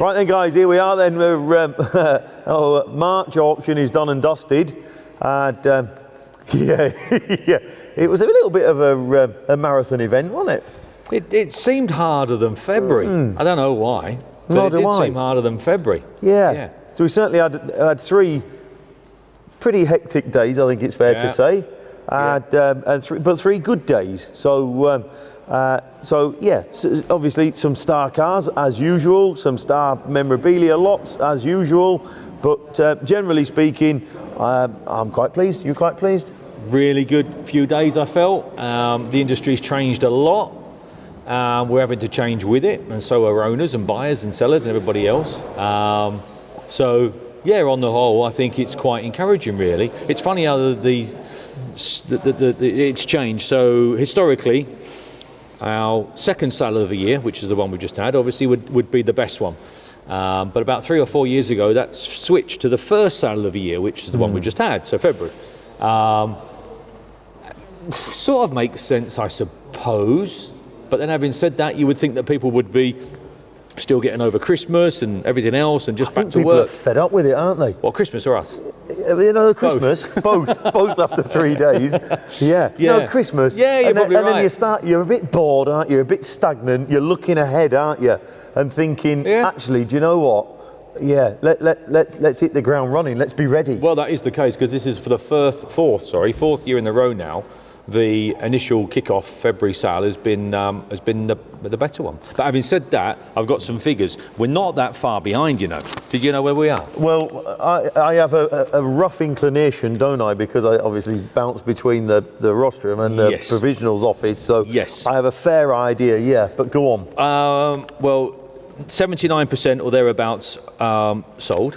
Right then, guys, here we are then. Our March auction is done and dusted. And yeah, yeah, it was a little bit of a marathon event, wasn't it? It seemed harder than February. I don't know why, but it did seem harder than February. Yeah. So we certainly had 3 pretty hectic days, I think it's fair to say. And 3 good days. So obviously some star cars as usual, some star memorabilia lots as usual, but generally speaking, I'm quite pleased. You quite pleased? Really good few days, I felt. The industry's changed a lot. We're having to change with it, and so are owners and buyers and sellers and everybody else. So yeah, on the whole, I think it's quite encouraging. Really, it's funny how it's changed. So historically, our second sale of the year, which is the one we just had, obviously would be the best one. But about 3 or 4 years ago, that switched to the first sale of the year, which is the one we just had, so February. Sort of makes sense, I suppose. But then having said that, you would think that people would be still getting over Christmas and everything else and just back to people work. Are fed up with it, aren't they? Well, Christmas or us? You know, Christmas, both after 3 days. Yeah. No, Christmas. Yeah, you're probably right. And then you're a bit bored, aren't you? A bit stagnant. You're looking ahead, aren't you? And thinking, actually, do you know what? Yeah, let's hit the ground running. Let's be ready. Well, that is the case, because this is for the fourth year in a row now. The initial kick-off February sale has been the better one. But having said that, I've got some figures. We're not that far behind, you know. Did you know where we are? Well, I have a rough inclination, don't I? Because I obviously bounce between the rostrum and the provisionals office. So I have a fair idea. Yeah, but go on. Well, 79% or thereabouts sold.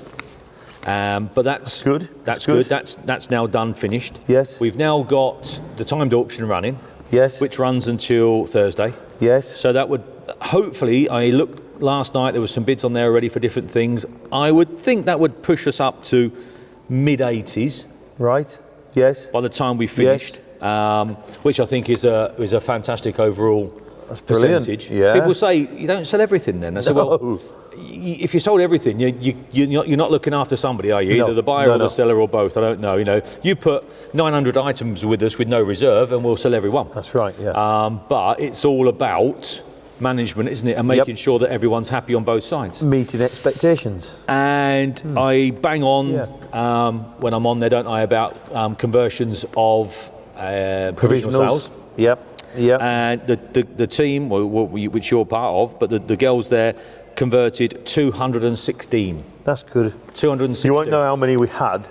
But that's good. That's good. That's now done, finished. Yes. We've now got the timed auction running. Yes. Which runs until Thursday. Yes. So that would hopefully, I looked last night, there was some bids on there already for different things. I would think that would push us up to mid-80s. Right. Yes. By the time we finished, which I think is a fantastic overall percentage. Yeah. People say you don't sell everything then. I said, well, if you sold everything, you're not looking after somebody, are you? Either the buyer or the seller or both. I don't know. You know, you put 900 items with us with no reserve, and we'll sell every one. That's right. Yeah. But it's all about management, isn't it? And making sure that everyone's happy on both sides. Meeting expectations. And I bang on when I'm on there, don't I, about conversions of provisional sales. Yep. Yeah. And the team, which you're part of, but the girls there converted 216. That's good. 216. You won't know how many we had.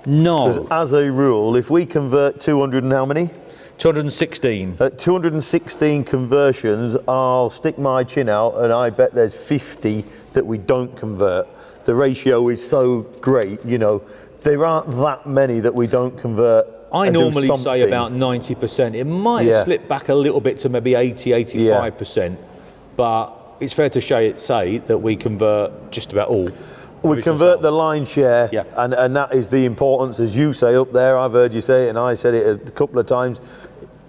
No. Because as a rule, if we convert 200 and how many? 216. At 216 conversions, I'll stick my chin out and I bet there's 50 that we don't convert. The ratio is so great, you know. There aren't that many that we don't convert. I normally say about 90%. It might slip back a little bit to maybe 80, 85%. But it's fair to say that we convert just about all. We convert the line share, and that is the importance, as you say up there. I've heard you say it, and I said it a couple of times,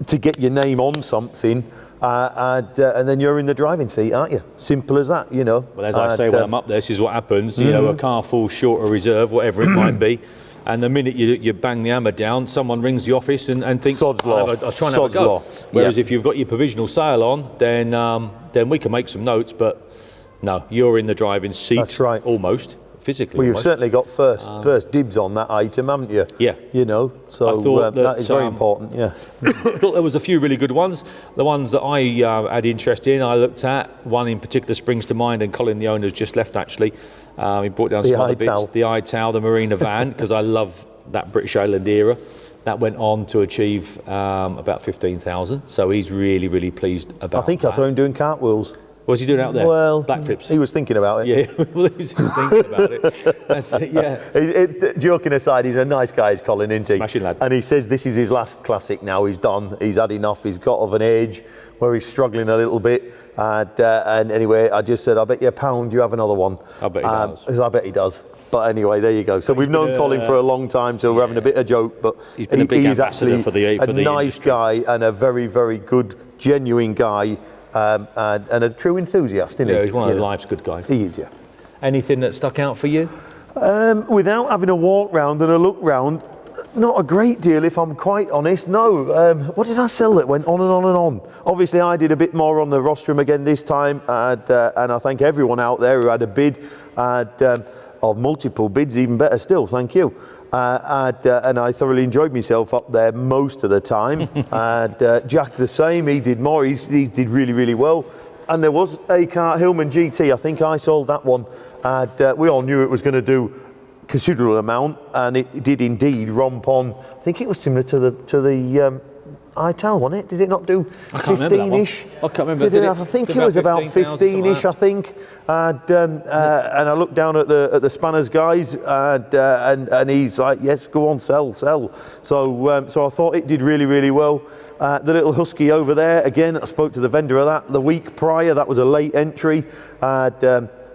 to get your name on something, and then you're in the driving seat, aren't you? Simple as that, you know. Well, as I say when I'm up there, this is what happens. You know, a car falls short of reserve, whatever it might be. And the minute you bang the hammer down, someone rings the office and thinks, I'll try and have a go. Whereas if you've got your provisional sale on, then we can make some notes, but no, you're in the driving seat. That's right. Almost, physically. Well, you've certainly got first dibs on that item, haven't you? Yeah. You know, so that is very important, yeah. I thought there was a few really good ones. The ones that I had interest in, I looked at. One in particular springs to mind, and Colin, the owner, has just left actually. He brought down some other bits. The iTow, the Marina van, because I love that British Island era. That went on to achieve about 15,000. So he's really, really pleased about that. I think I saw him doing cartwheels. What's he doing out there? Well, backflips. He was thinking about it. Yeah, well, he was thinking about it. That's it, yeah. Joking aside, he's a nice guy, Colin, isn't he? Smashing lad. And he says this is his last classic now. He's done. He's had enough. He's got of an age where he's struggling a little bit. And anyway, I just said, I bet you £1 you have another one. I bet he does. I bet he does. But anyway, there you go. So we've known Colin for a long time, so we're having a bit of joke. But he's been a big he's actually for the a nice industry. guy and a very, very good, genuine guy. and a true enthusiast, isn't he? Yeah, he's one of life's good guys. He is, yeah. Anything that stuck out for you? Without having a walk round and a look round, not a great deal, if I'm quite honest. No. What did I sell that went on and on and on? Obviously, I did a bit more on the rostrum again this time, and I thank everyone out there who had a bid, or multiple bids, even better still. Thank you. And I thoroughly enjoyed myself up there most of the time. And Jack the same. He did more. He did really, really well. And there was a car, Hillman GT. I think I sold that one. And we all knew it was going to do considerable amount, and it did indeed romp on. I think it was similar to the ITAL, wasn't it? Did it not do 15-ish? I can't remember. I think it was about 15-ish. I think. And I looked down at the Spanners guys, and he's like, "Yes, go on, sell." So I thought it did really, really well. The little Husky over there, again, I spoke to the vendor of that the week prior. That was a late entry.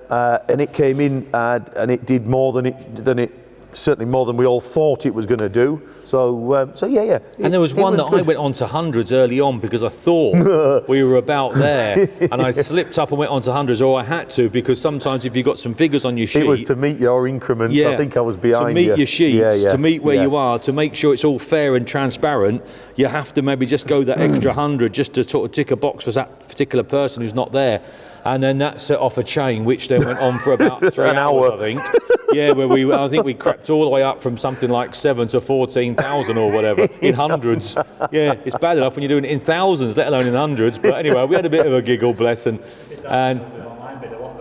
And it came in and it did more than it certainly more than we all thought it was going to do. So yeah. And there was one that I went on to hundreds early on because I thought we were about there, and I slipped up and went on to hundreds, or I had to, because sometimes if you've got some figures on your sheet, it was to meet your increments. Yeah, I think I was behind you. To meet your sheets, to meet where you are, to make sure it's all fair and transparent. You have to maybe just go that extra 100 just to sort of tick a box for that particular person who's not there. And then that set off a chain, which then went on for about 3 hours, I think. Yeah, where I think we crept all the way up from something like 7 to 14,000 or whatever in hundreds. Yeah, it's bad enough when you're doing it in thousands, let alone in hundreds. But anyway, we had a bit of a giggle, bless, and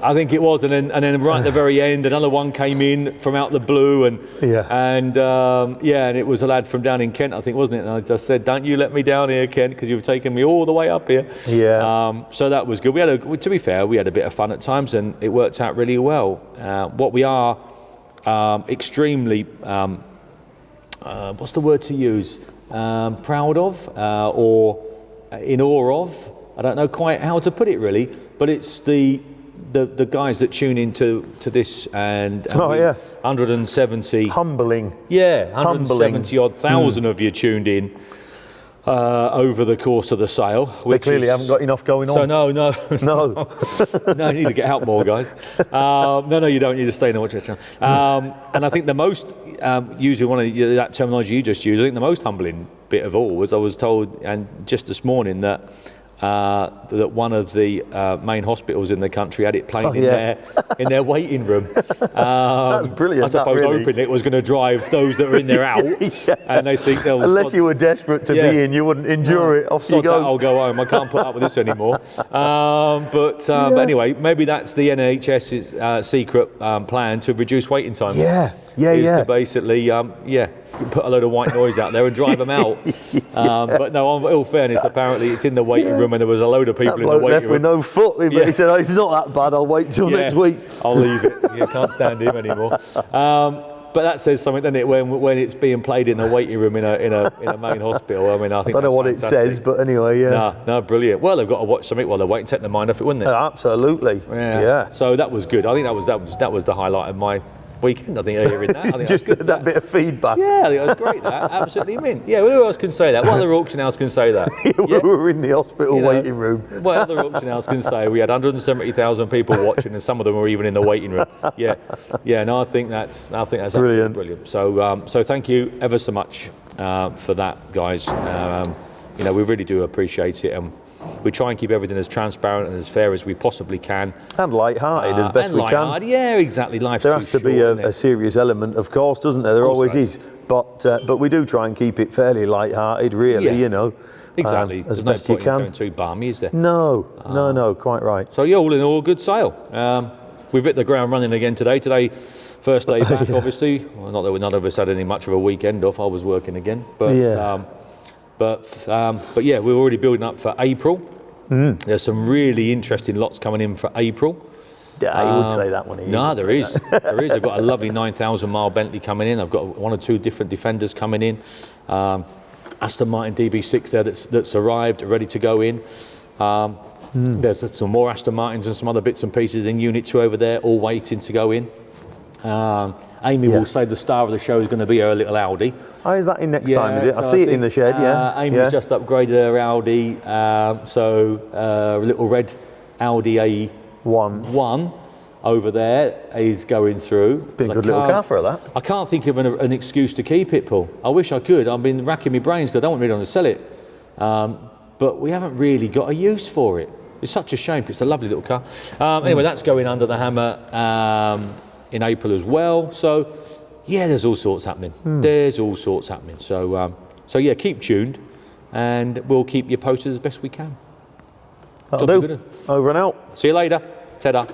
I think it was, and then right at the very end, another one came in from out the blue, and it was a lad from down in Kent, I think, wasn't it? And I just said, "Don't you let me down here, Kent, because you've taken me all the way up here." Yeah. So that was good. To be fair, we had a bit of fun at times, and it worked out really well. What we are extremely, what's the word to use? Proud of, or in awe of. I don't know quite how to put it really, but it's the guys that tune into this and 170 humbling 170 odd thousand of you tuned in over the course of the sale, which they clearly haven't got enough going on. So no you need to get out more, guys. No, you don't need to stay in the watch channel. And I think the most usually one of that terminology you just used, I think the most humbling bit of all was I was told, and just this morning, that one of the main hospitals in the country had it playing in their waiting room. That's brilliant. I suppose hoping it was going to drive those that were in there out, and they think they'll. Unless you were desperate to be in, you wouldn't endure it. Off you go. I'll go home. I can't put up with this anymore. But anyway, maybe that's the NHS's secret plan to reduce waiting time. To basically put a load of white noise out there and drive them out. But no, in all fairness, apparently it's in the waiting room, and there was a load of people in the waiting left room. with no foot, but he said, "Oh, it's not that bad. I'll wait till next week. I'll leave it. You can't stand him anymore." But that says something, doesn't it? When it's being played in a waiting room in a main hospital. I mean, I think I don't know what it says, but anyway, No, brilliant. Well, they've got to watch something while they're waiting, take their mind off it, wouldn't it? Absolutely. Yeah. So that was good. I think that was the highlight of my weekend. I think hearing that. I think just that bit of feedback. Yeah, I think that was great. That absolutely mint. Yeah, who else can say that? What other auction house can say that? We were in the hospital waiting room. What other auction house can say we had 170,000 people watching, and some of them were even in the waiting room? Yeah. No, I think that's absolutely brilliant. So thank you ever so much for that, guys. We really do appreciate it, and we try and keep everything as transparent and as fair as we possibly can. And light-hearted as best we can. Yeah, exactly. Life's there has to be a serious element, of course, doesn't there? There always is. But we do try and keep it fairly light-hearted, really, Exactly. There's no point in going too balmy, is there? No, quite right. So all in all, good sale. We've hit the ground running again today. Today, first day back, obviously. Well, not that none of us had any much of a weekend off. I was working again. But yeah, we're already building up for April. There's some really interesting lots coming in for April. Yeah, you would say that one. No, there is. There is. I've got a lovely 9,000 mile Bentley coming in. I've got 1 or 2 different Defenders coming in. Aston Martin DB6 there that's arrived, ready to go in. There's some more Aston Martins and some other bits and pieces in Unit 2 over there, all waiting to go in. Amy will say the star of the show is going to be her little Audi. Oh, is that in next time, is it? I see it in the shed, Amy's just upgraded her Audi, a little red Audi A1 over there is going through. Been a good little car for that. I can't think of an excuse to keep it, Paul. I wish I could. I've been racking my brains because I don't really want to sell it. But we haven't really got a use for it. It's such a shame because it's a lovely little car. Anyway, that's going under the hammer in April as well. So, yeah, there's all sorts happening. There's all sorts happening. So, yeah, keep tuned and we'll keep you posted as best we can. That'll do. Over and out. See you later. Ta-da.